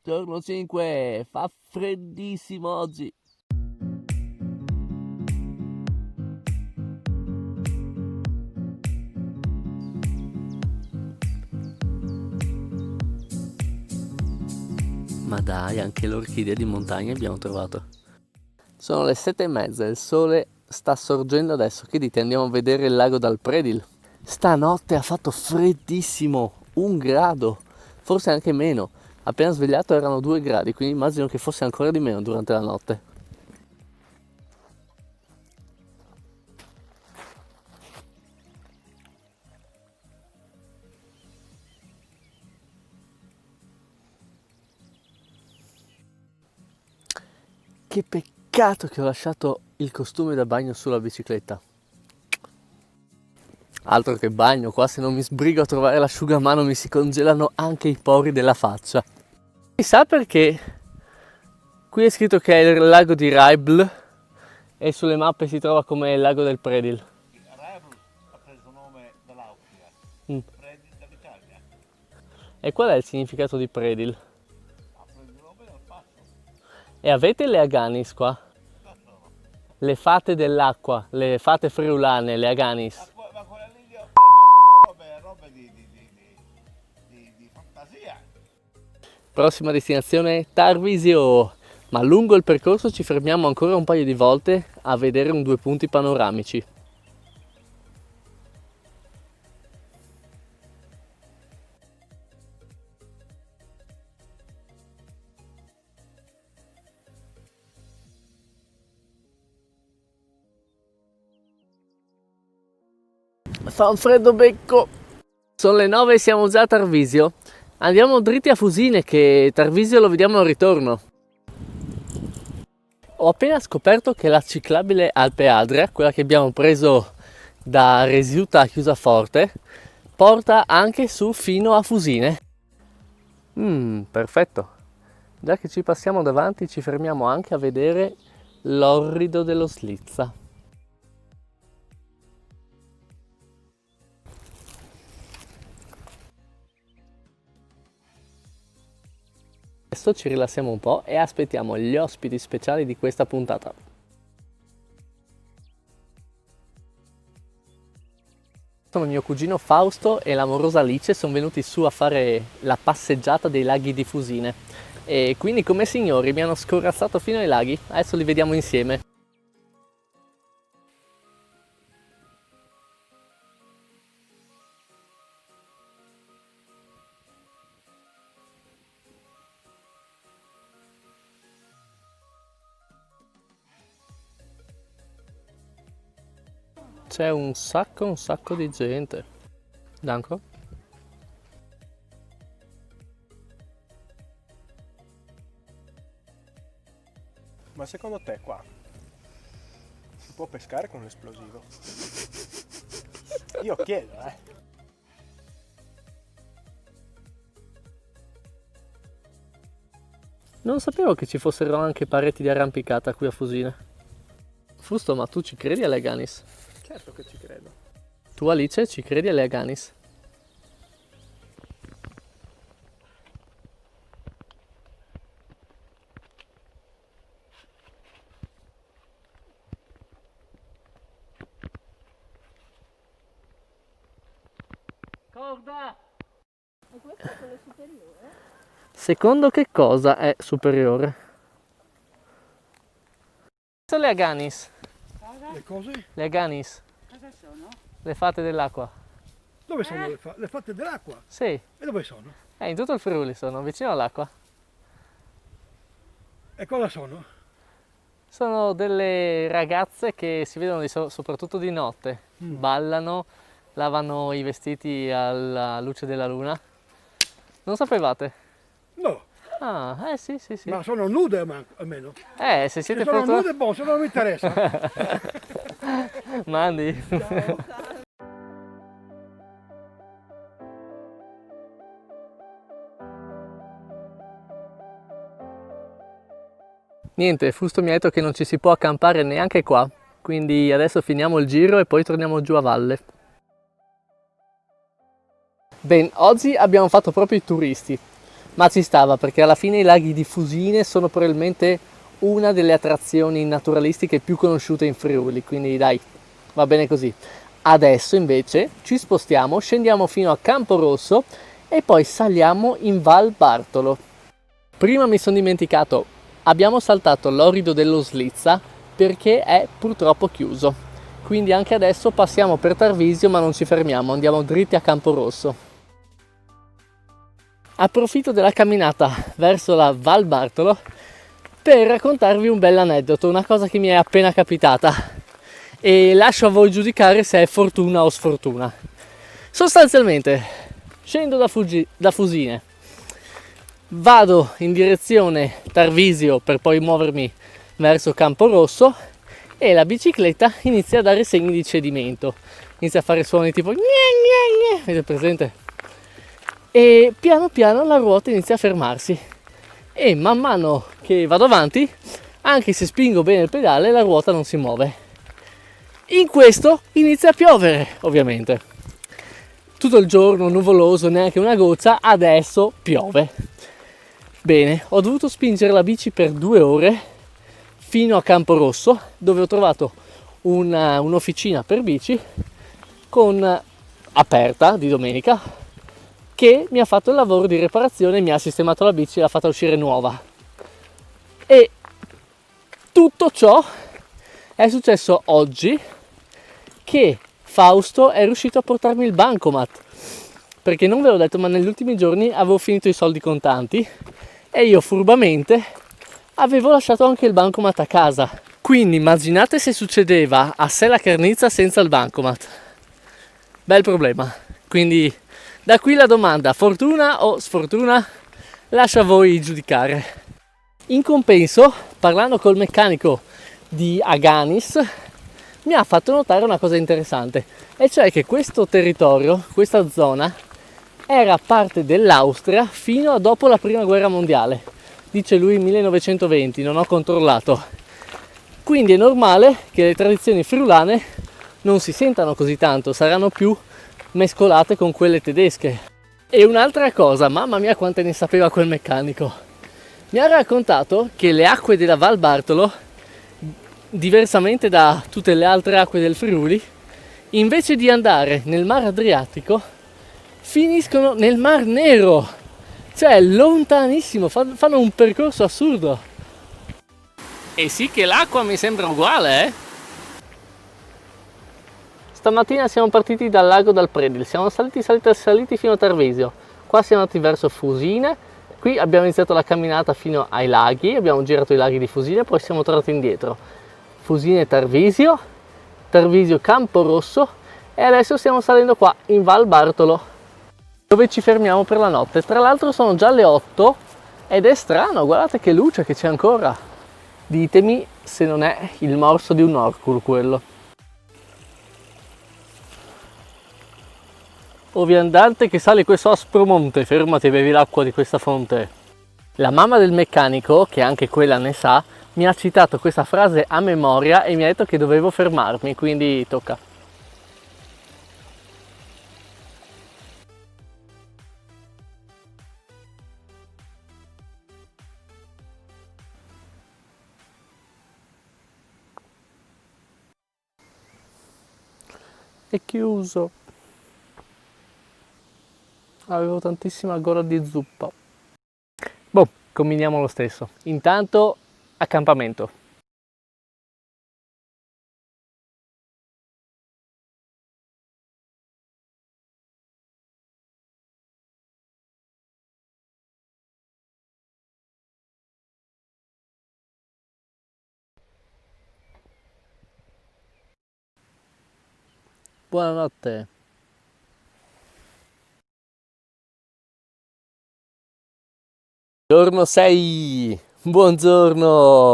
Giorno 5, fa freddissimo oggi. Ma dai, anche l'orchidea di montagna abbiamo trovato. Sono le 7:30, il sole sta sorgendo adesso. Che dite, andiamo a vedere il lago dal Predil? Stanotte ha fatto freddissimo, 1 grado, forse anche meno. Appena svegliato erano 2 gradi, quindi immagino che fosse ancora di meno durante la notte. Che peccato che ho lasciato il costume da bagno sulla bicicletta. Altro che bagno, qua se non mi sbrigo a trovare l'asciugamano mi si congelano anche i pori della faccia. Chissà perché qui è scritto che è il lago di Raibl e sulle mappe si trova come il lago del Predil. Raibl ha preso nome dall'Austria, Mm. Predil dall'Italia. E qual è il significato di Predil? Ha preso nome dal passo. E avete le aganis qua? Le fate dell'acqua, le fate friulane, le aganis. Ma quella lì sono robe di fantasia. Prossima destinazione Tarvisio, ma lungo il percorso ci fermiamo ancora un paio di volte a vedere 2 punti panoramici. Fa un freddo becco. Sono le 9 e siamo già a Tarvisio. Andiamo dritti a Fusine che Tarvisio lo vediamo al ritorno. Ho appena scoperto che la ciclabile Alpe Adria, quella che abbiamo preso da Resiuta a Chiusaforte, porta anche su fino a Fusine. Perfetto. Già che ci passiamo davanti ci fermiamo anche a vedere l'orrido dello Slizza. Adesso ci rilassiamo un po' e aspettiamo gli ospiti speciali di questa puntata. Sono mio cugino Fausto e l'amorosa Alice, sono venuti su a fare la passeggiata dei laghi di Fusine e quindi come signori mi hanno scorazzato fino ai laghi, adesso li vediamo insieme. C'è un sacco di gente. Danko? Ma secondo te qua si può pescare con l'esplosivo? Io chiedo, Non sapevo che ci fossero anche pareti di arrampicata qui a Fusine. Fusto, ma tu ci credi alle Aganis? Certo che ci credo. Tu Alice ci credi alle Aganis? Corda! E questo è quello superiore? Secondo che cosa è superiore? Sono le Aganis. Cosa? Le cose? Le Aganis, Cosa sono? le fate dell'acqua. Dove sono le fatte dell'acqua? Sì, E dove sono? in tutto il Friuli sono, vicino all'acqua. E cosa sono? Sono delle ragazze che si vedono soprattutto di notte, ballano, lavano i vestiti alla luce della luna. Non sapevate? No, Ah, sì. ma sono nude almeno. Se Se siete sono fortunati... nude, boh, se non mi interessa. Mandi. Niente, Fusto mi ha detto che non ci si può accampare neanche qua, quindi adesso finiamo il giro e poi torniamo giù a valle. Ben, oggi abbiamo fatto proprio i turisti. ma ci stava perché alla fine i laghi di Fusine sono probabilmente una delle attrazioni naturalistiche più conosciute in Friuli, quindi dai, va bene così. Adesso invece ci spostiamo, scendiamo fino a Camporosso e poi saliamo in Val Bartolo. Prima mi sono dimenticato, abbiamo saltato l'Orido dello Slizza perché è purtroppo chiuso. Quindi anche adesso passiamo per Tarvisio ma non ci fermiamo, andiamo dritti a Camporosso. Approfitto della camminata verso la Val Bartolo per raccontarvi un bel aneddoto, una cosa che mi è appena capitata e lascio a voi giudicare se è fortuna o sfortuna. Sostanzialmente scendo da Fusine, vado in direzione Tarvisio per poi muovermi verso Camporosso e la bicicletta inizia a dare segni di cedimento, inizia a fare suoni tipo gne gne gne, avete presente? E piano piano la ruota inizia a fermarsi e man mano che vado avanti, anche se spingo bene il pedale, la ruota non si muove. In questo inizia a piovere, ovviamente. Tutto il giorno nuvoloso, neanche una goccia, adesso piove. Bene, ho dovuto spingere la bici per 2 ore fino a Camporosso, dove ho trovato un'officina per bici aperta di domenica, che mi ha fatto il lavoro di riparazione, mi ha sistemato la bici e l'ha fatta uscire nuova. E tutto ciò è successo oggi che Fausto è riuscito a portarmi il bancomat, perché non ve l'ho detto ma negli ultimi giorni avevo finito i soldi contanti e io furbamente avevo lasciato anche il bancomat a casa. Quindi immaginate se succedeva a Sella Carnizza senza il bancomat. Bel problema. Quindi da qui la domanda, fortuna o sfortuna? Lascio a voi giudicare. In compenso, parlando col meccanico di Aganis, mi ha fatto notare una cosa interessante, e cioè che questo territorio, questa zona, era parte dell'Austria fino a dopo la prima guerra mondiale. Dice lui 1920, non ho controllato. Quindi è normale che le tradizioni friulane non si sentano così tanto, saranno più mescolate con quelle tedesche. E un'altra cosa, mamma mia quante ne sapeva quel meccanico, mi ha raccontato che le acque della Val Bartolo, diversamente da tutte le altre acque del Friuli, invece di andare nel Mar Adriatico finiscono nel Mar Nero, cioè lontanissimo, fanno un percorso assurdo. E sì che l'acqua mi sembra uguale, Stamattina siamo partiti dal lago dal Predil, siamo saliti fino a Tarvisio, qua siamo andati verso Fusine, qui abbiamo iniziato la camminata fino ai laghi, abbiamo girato i laghi di Fusine, poi siamo tornati indietro. Fusine Tarvisio, Tarvisio Camporosso e adesso stiamo salendo qua in Val Bartolo, dove ci fermiamo per la notte. Tra l'altro sono già le 8 ed è strano, guardate che luce che c'è ancora. Ditemi se non è il morso di un orcul quello. O viandante che sale questo aspro monte, fermati e bevi l'acqua di questa fonte. La mamma del meccanico, che anche quella ne sa, mi ha citato questa frase a memoria e mi ha detto che dovevo fermarmi, quindi tocca. È chiuso. Avevo tantissima gola di zuppa. Boh, combiniamo lo stesso. Intanto, accampamento. Buonanotte. Giorno 6. Buongiorno.